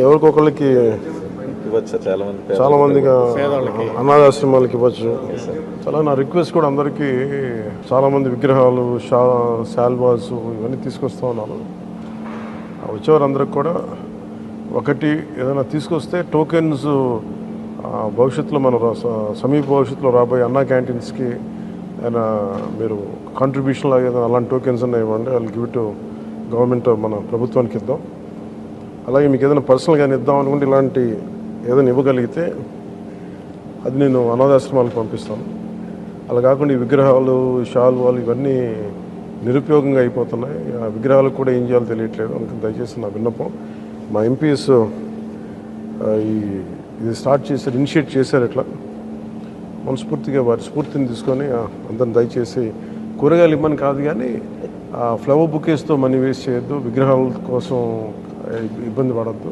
ఎవరికొకళ్ళకి ఇవ్వచ్చు. చాలా మందిగా అనాథాశ్రమాలకి ఇవ్వచ్చు. చాలా నా రిక్వెస్ట్ కూడా అందరికీ చాలామంది విగ్రహాలు శాల్వాస్ ఇవన్నీ తీసుకొస్తూ ఉన్నాను. వచ్చేవారందరికి కూడా ఒకటి ఏదైనా తీసుకొస్తే టోకెన్స్ భవిష్యత్తులో మన సమీప భవిష్యత్తులో రాబోయే అన్నా క్యాంటీన్స్కి ఏదైనా మీరు కాంట్రిబ్యూషన్ లాగా ఏదైనా అలాంటి టోకెన్స్ అన్నా ఇవ్వండి. వాళ్ళకి గివ్ టు గవర్నమెంట్ మన ప్రభుత్వానికి ఇద్దాం. అలాగే మీకు ఏదైనా పర్సనల్గా ఇద్దాం అనుకుంటే ఇలాంటి ఏదైనా ఇవ్వగలిగితే అది నేను అనాథాశ్రమాలకు పంపిస్తాను. అలా కాకుండా ఈ విగ్రహాలు శాల్వాలు ఇవన్నీ నిరుపయోగంగా అయిపోతున్నాయి. ఆ విగ్రహాలకు కూడా ఏం చేయాలో తెలియట్లేదు. అందుకని దయచేసి నా విన్నపం, మా ఎంపీస్ ఇది స్టార్ట్ చేశారు, ఇనిషియేట్ చేశారు. ఇట్లా మనస్ఫూర్తిగా వారి స్ఫూర్తిని తీసుకొని అందరిని దయచేసి కూరగాయలు ఇవ్వమని కాదు కానీ ఫ్లవర్ బుకేస్తో మనీ వేస్ట్ చేయొద్దు, విగ్రహాల కోసం ఇబ్బంది పడద్దు.